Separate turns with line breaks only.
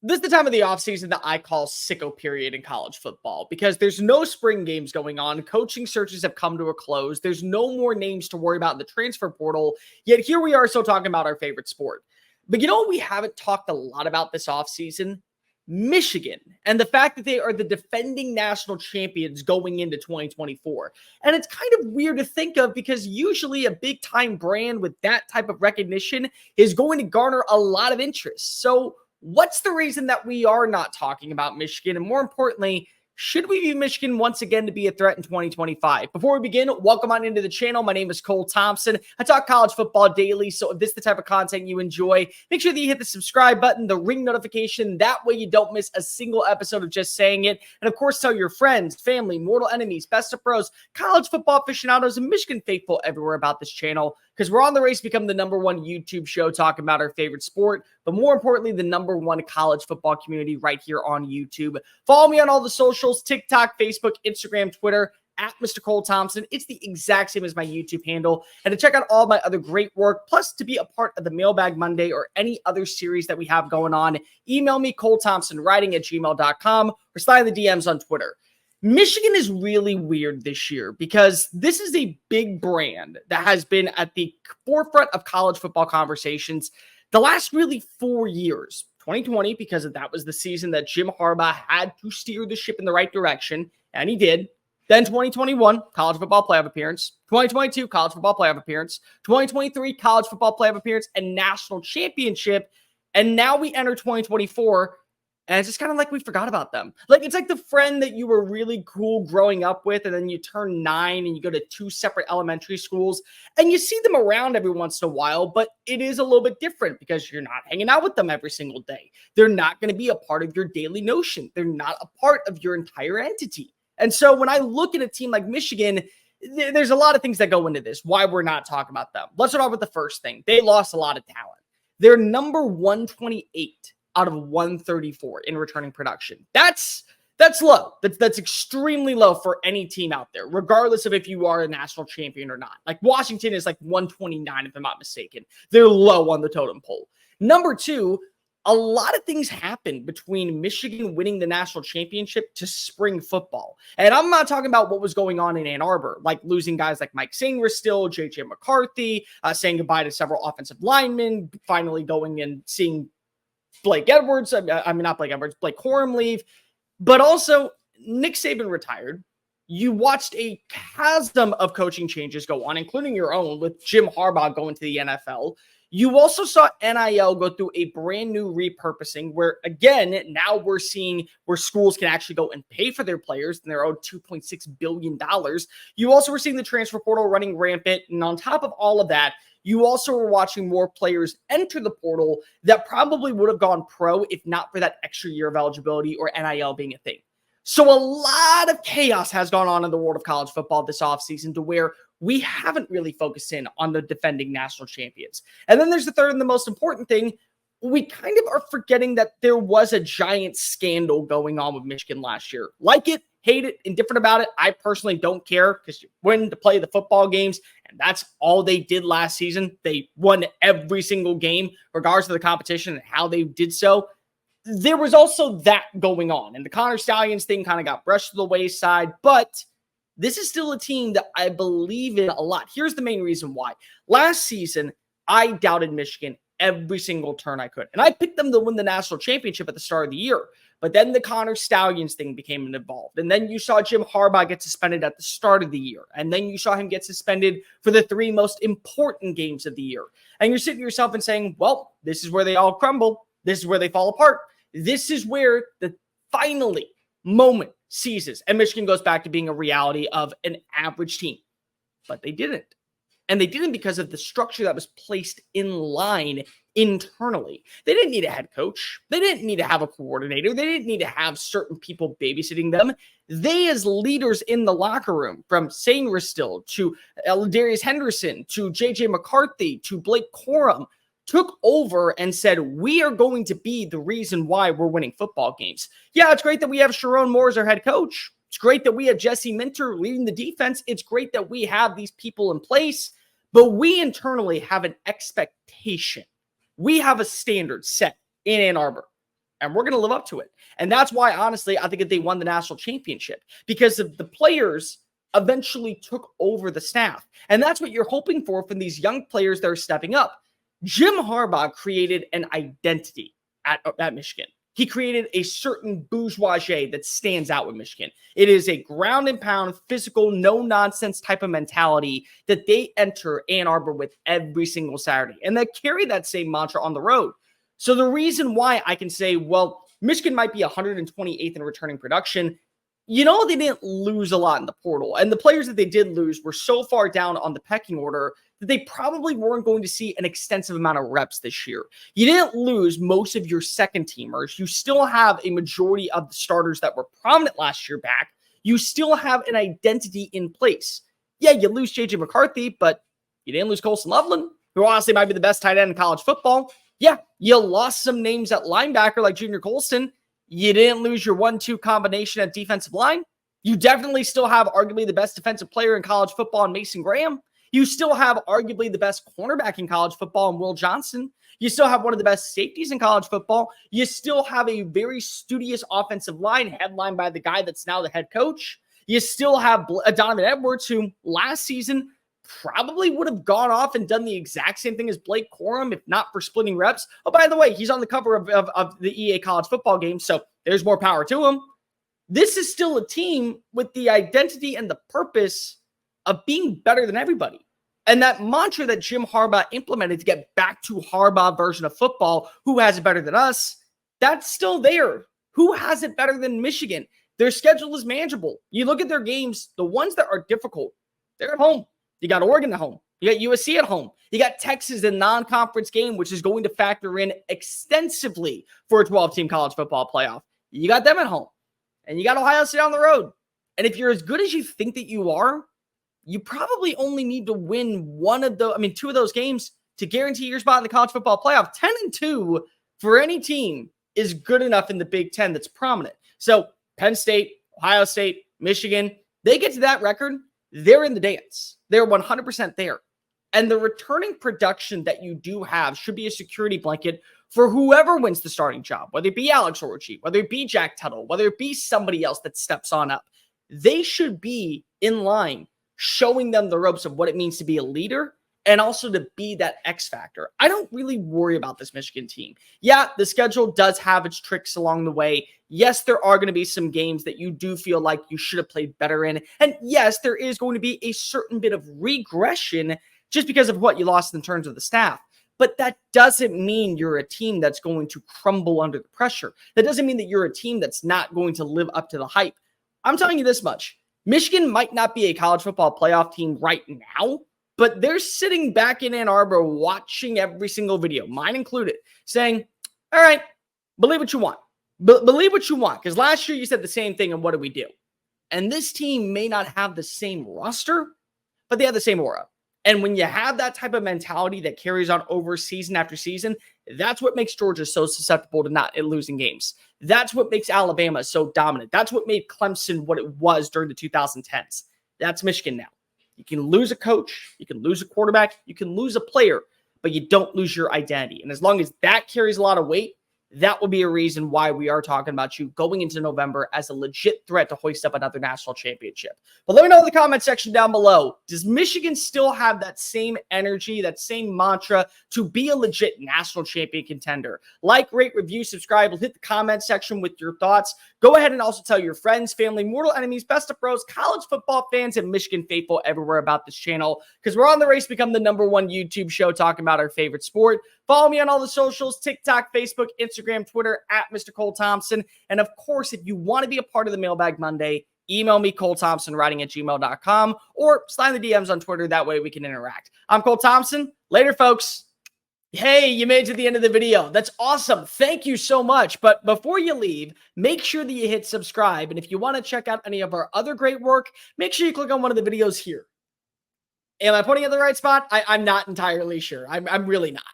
This is the time of the offseason that I call sicko period in college football because there's no spring games going on. Coaching searches have come to a close. There's no more names to worry about in the transfer portal. Yet here we are still talking about our favorite sport. But you know what we haven't talked a lot about this offseason? Michigan and the fact that they are the defending national champions going into 2024. And it's kind of weird to think of because usually a big time brand with that type of recognition is going to garner a lot of interest. So what's the reason that we are not talking about Michigan? And more importantly, should we view Michigan once again to be a threat in 2025? Before we begin, welcome on into the channel. My name is Cole Thompson. I talk college football daily, so if this is the type of content you enjoy, make sure that you hit the subscribe button, the ring notification. That way you don't miss a single episode of Just Saying It. And of course, tell your friends, family, mortal enemies, best of pros, college football aficionados, and Michigan faithful everywhere about this channel, because we're on the race to become the #1 YouTube show talking about our favorite sport, but more importantly, the #1 college football community right here on YouTube. Follow me on all the socials, TikTok, Facebook, Instagram, Twitter, at Mr. Cole Thompson. It's the exact same as my YouTube handle. And to check out all my other great work, plus to be a part of the Mailbag Monday or any other series that we have going on, email me, colethompsonwriting@gmail.com, or slide in the DMs on Twitter. Michigan is really weird this year because this is a big brand that has been at the forefront of college football conversations the last really 4 years. 2020, because that was the season that Jim Harbaugh had to steer the ship in the right direction, and he did. Then 2021, college football playoff appearance. 2022, college football playoff appearance. 2023, college football playoff appearance and national championship. And now we enter 2024. And it's just kind of like we forgot about them. Like, it's like the friend that you were really cool growing up with, and then you turn 9 and you go to 2 separate elementary schools, and you see them around every once in a while, but it is a little bit different because you're not hanging out with them every single day. They're not going to be a part of your daily notion. They're not a part of your entire entity. And so when I look at a team like Michigan, there's a lot of things that go into this, why we're not talking about them. Let's start off with the first thing. They lost a lot of talent. They're number 128 out of 134 in returning production. That's low. That's extremely low for any team out there, regardless of if you are a national champion or not. Like Washington is like 129, if I'm not mistaken. They're low on the totem pole. Number 2, a lot of things happened between Michigan winning the national championship to spring football. And I'm not talking about what was going on in Ann Arbor, like losing guys like Mike Sainristil, J.J. McCarthy, saying goodbye to several offensive linemen, finally going and seeing Blake Edwards, not Blake Edwards, Blake Corum leave, but also Nick Saban retired. You watched a chasm of coaching changes go on, including your own with Jim Harbaugh going to the NFL. You also saw NIL go through a brand new repurposing where, again, now we're seeing where schools can actually go and pay for their players, and they're owed $2.6 billion. You also were seeing the transfer portal running rampant. And on top of all of that, you also were watching more players enter the portal that probably would have gone pro if not for that extra year of eligibility or NIL being a thing. So a lot of chaos has gone on in the world of college football this offseason to where we haven't really focused in on the defending national champions. And then there's the third and the most important thing. We kind of are forgetting that there was a giant scandal going on with Michigan last year. Like it, hate it, indifferent about it. I personally don't care because you win to play the football games, and that's all they did last season. They won every single game, regardless of the competition and how they did so. There was also that going on, and the Connor Stallions thing kind of got brushed to the wayside, but this is still a team that I believe in a lot. Here's the main reason why. Last season, I doubted Michigan every single turn I could, and I picked them to win the national championship at the start of the year. But then the Connor Stallions thing became involved. And then you saw Jim Harbaugh get suspended at the start of the year. And then you saw him get suspended for the 3 most important games of the year. And you're sitting to yourself and saying, well, this is where they all crumble. This is where they fall apart. This is where the finally moment ceases. And Michigan goes back to being a reality of an average team. But they didn't. And they didn't because of the structure that was placed in line internally. They didn't need a head coach. They didn't need to have a coordinator. They didn't need to have certain people babysitting them. They, as leaders in the locker room, from Sainristil to Darius Henderson to J.J. McCarthy to Blake Corum, took over and said, we are going to be the reason why we're winning football games. Yeah, it's great that we have Sherrone Moore as our head coach. It's great that we have Jesse Minter leading the defense. It's great that we have these people in place. But we internally have an expectation. We have a standard set in Ann Arbor. and we're going to live up to it. And that's why, honestly, I think that they won the national championship, because of the players eventually took over the staff. And that's what you're hoping for from these young players that are stepping up. Jim Harbaugh created an identity at Michigan. He created a certain bourgeoisie that stands out with Michigan. It is a ground and pound, physical, no nonsense type of mentality that they enter Ann Arbor with every single Saturday. And they carry that same mantra on the road. So the reason why I can say, well, Michigan might be 128th in returning production, they didn't lose a lot in the portal. And the players that they did lose were so far down on the pecking order that they probably weren't going to see an extensive amount of reps this year. You didn't lose most of your second teamers. You still have a majority of the starters that were prominent last year back. You still have an identity in place. Yeah, you lose J.J. McCarthy, but you didn't lose Colson Loveland, who honestly might be the best tight end in college football. Yeah, you lost some names at linebacker like Junior Colston. You didn't lose your 1-2 combination at defensive line. You definitely still have arguably the best defensive player in college football in Mason Graham. You still have arguably the best cornerback in college football in Will Johnson. You still have one of the best safeties in college football. You still have a very studious offensive line headlined by the guy that's now the head coach. You still have Donovan Edwards, who last season probably would have gone off and done the exact same thing as Blake Corum, if not for splitting reps. Oh, by the way, he's on the cover of the EA college football game, so there's more power to him. This is still a team with the identity and the purpose of being better than everybody. And that mantra that Jim Harbaugh implemented to get back to Harbaugh version of football, who has it better than us, that's still there. Who has it better than Michigan? Their schedule is manageable. You look at their games, the ones that are difficult, they're at home. You got Oregon at home. You got USC at home. You got Texas in non-conference game, which is going to factor in extensively for a 12-team college football playoff. You got them at home. And you got Ohio State on the road. And if you're as good as you think that you are, you probably only need to win two of those games to guarantee your spot in the college football playoff. 10-2 for any team is good enough in the Big Ten that's prominent. So Penn State, Ohio State, Michigan, they get to that record, they're in the dance. They're 100% there. And the returning production that you do have should be a security blanket for whoever wins the starting job, whether it be Alex Orji, whether it be Jack Tuttle, whether it be somebody else that steps on up. They should be in line, showing them the ropes of what it means to be a leader and also to be that X factor. I don't really worry about this Michigan team. Yeah, the schedule does have its tricks along the way. Yes, there are going to be some games that you do feel like you should have played better in. And yes, there is going to be a certain bit of regression just because of what you lost in terms of the staff. But that doesn't mean you're a team that's going to crumble under the pressure. That doesn't mean that you're a team that's not going to live up to the hype. I'm telling you this much. Michigan might not be a college football playoff team right now, but they're sitting back in Ann Arbor watching every single video, mine included, saying, all right, believe what you want. Believe what you want, because last year you said the same thing, and what did we do? And this team may not have the same roster, but they have the same aura. And when you have that type of mentality that carries on over season after season, that's what makes Georgia so susceptible to not losing games. That's what makes Alabama so dominant. That's what made Clemson what it was during the 2010s. That's Michigan now. You can lose a coach, you can lose a quarterback, you can lose a player, but you don't lose your identity. And as long as that carries a lot of weight, that will be a reason why we are talking about you going into November as a legit threat to hoist up another national championship. But let me know in the comment section down below, does Michigan still have that same energy, that same mantra to be a legit national champion contender? Like, rate, review, subscribe, hit the comment section with your thoughts. Go ahead and also tell your friends, family, mortal enemies, best of bros, college football fans, and Michigan faithful everywhere about this channel, because we're on the race to become the #1 YouTube show talking about our favorite sport. Follow me on all the socials, TikTok, Facebook, Instagram, Twitter, at Mr. Cole Thompson. And of course, if you want to be a part of the Mailbag Monday, email me, ColeThompsonWriting@gmail.com, or slide in the DMs on Twitter. That way we can interact. I'm Cole Thompson. Later, folks. Hey, you made it to the end of the video. That's awesome. Thank you so much. But before you leave, make sure that you hit subscribe. And if you want to check out any of our other great work, make sure you click on one of the videos here. Am I pointing at the right spot? I'm not entirely sure. I'm really not.